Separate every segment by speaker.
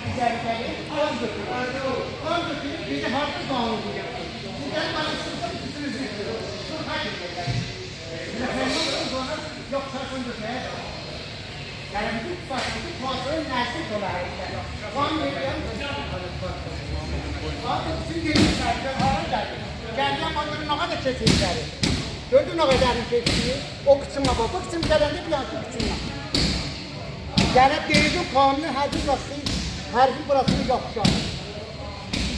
Speaker 1: Güzel. Kan götürür. Kan götürür. Bir de farklı kanunu yapıyor. Güzel bana sınıfta üstünüzü yapıyor. Hadi. Sonra yok sakın götürür. Yani bu farklı kuaförün nesli dolayısıyla. Kan veriyorum. Abi bütün gençler hara geldi. Geldiğim adını ne kadar çekildiler. Gördün o kadarın çektiği. O kısımla bak. O kısım gelende bir yansın kısımla. Gəlib deyirdim, kanunun hərfi burasını yapışar.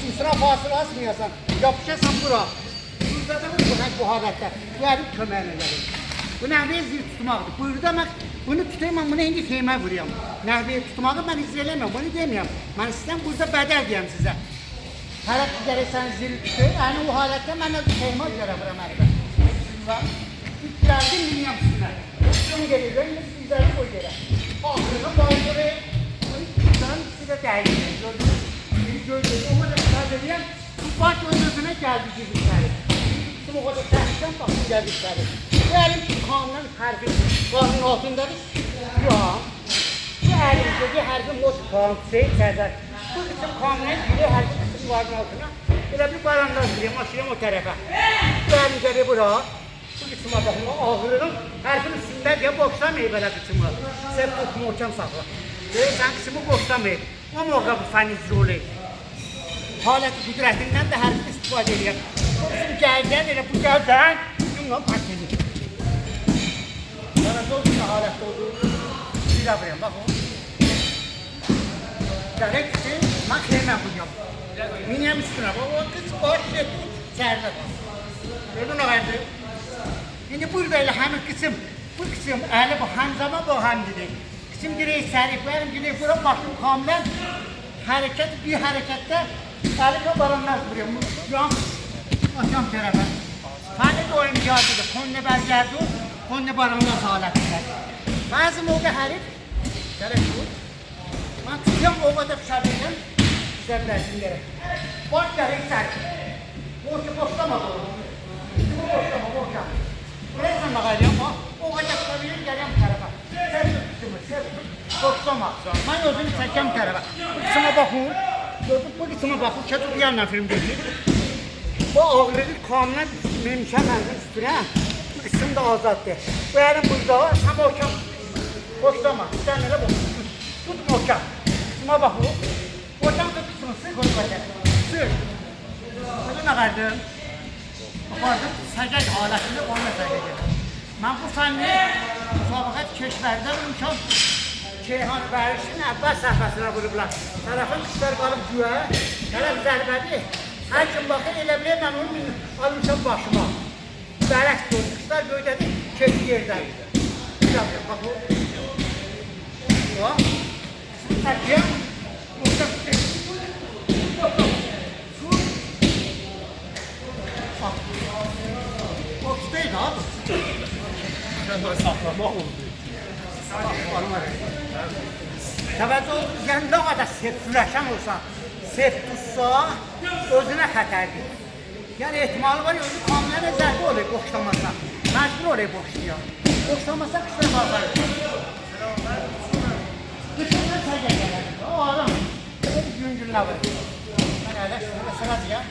Speaker 1: Üstüne fasıl asmayasan, yapışasan bura. Burada da bu halətdə. Bu hərif köməyinə gəlir. Bu nəhvəyə zil tutmaqdır. Buyurdu, bunu tutayım, bunu indi xeymə vuruyorum. Nəhvəyə tutmağı mən izah eləmirəm, bunu deməyəm. Mən istəyəm, burada bədəl deyəm sizə. Hərət gəlirsən zil tutur, yəni o halətdə mən özü xeymə görə vuram hərfə. Gəldim, miniyəm üstünə. Bunu gelir, ben izahı koy gerek. Aklına bağırı, sen size değerli. Gördüğünüz o kadar sadece bu baş önüne geldi gibisleri. Şimdi o kadar tersten bakın geldikleri. Elim kanunun harfi, kanun altındadır. Yok. Bu elimizdeki harfin o kanunse içeride. Bu kısım kanunun biri harfi kısım varın altına. Böyle bir barandaz gireyim, açayım o tarafa. Bu elimizde bura. Bu kısma bakın, ağırlığın harfin üstünde diye boşlamayı böyle kısmı. Sen bu muhkem sakla. Sen kısmı boşlamayı. O muhakkak bu fenizli oluyor. Haleti kudretinden de harfin istifade ediyor. Bu kısım gelden, bu gelden, bununla fark ediyor. Bana çok güzel halette olduğu bir yapayım, bak o. Gerek ki, ben hemen koyacağım. Miniyem üstüne, o kısmı boş etti, serde. Gördün o halde. Şimdi burada ile hemen bu kısım eli bu hamzama bu hamdidir. Kısım direği serif verim, direği bura başım kamilen bir harekette eli baranlar vuruyor. Yan açam tarafa. Hani de o imtiyatıdır. Konne belgerdi, konne baranlar haletler. Bazı moda herif, gerek bu. Ben tutuyorum o kadar fışardayım, size bilersin gerek. Baş gerek serif. Boşlama doğru. Boşlama. Buraya bakacağım, o bacakları geleceğim tarafa. Sen kısmı, boşlama. Ben özünü çekeceğim tarafa. Bu kısma bakın, bu kısma bakın, kötü bir yandan film değil. Bu ağırlığı kanuna mümkünmezin üstüne, bu kısım da azaddır. Bu yerin burada var, tam okam. Boşlama, sen öyle bak. Tutma okam. Kısma bakın. Okam da kısmı, sık onu bacak. Sık. Bunu ne kadar? Bakardım, səcəd alətini onunla səcəd. Mən bu fənni müsabiqət keşlərdə imkan Keyhan Bərişin əvvəl səhvəsinə vurublar. Tərəfin qışlar qalıb güyə, gələm zərbədi. Hər kim baxır, elə bilir, mən onu almışam başıma. Bərək durdu, qışlar göydədi, keşi yerdədir. Güzel, bax o. Bax, təkiyəm, burada Boksdaydı abi.
Speaker 2: Ben böyle saklamak oldu.
Speaker 1: Təvəccüh oldu, yəni nə qədər sertləşən olsa, sert tutsa, özünə xətərdir. Yəni ehtimalı var, özü kamiləndə zərbi oluyor boşlamasa. Məcbur oluyor boşluyor. Boşlamasa qışlar bazarır. Qışında səcə gəlir. O adam, gün günlə var. Mən ələ sıra deyəm.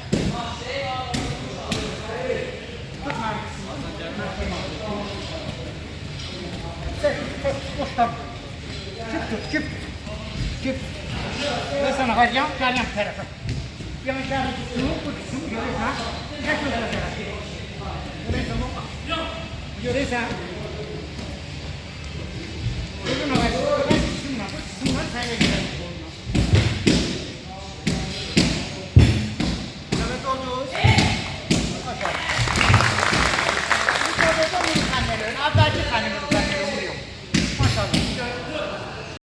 Speaker 1: Boştam. Çık. Ben sana vereceğim, geleceğim tarafa. Yemeklerini tuttuğum, bu kısmı görürsen, ne kadar tarafa. Görürsen,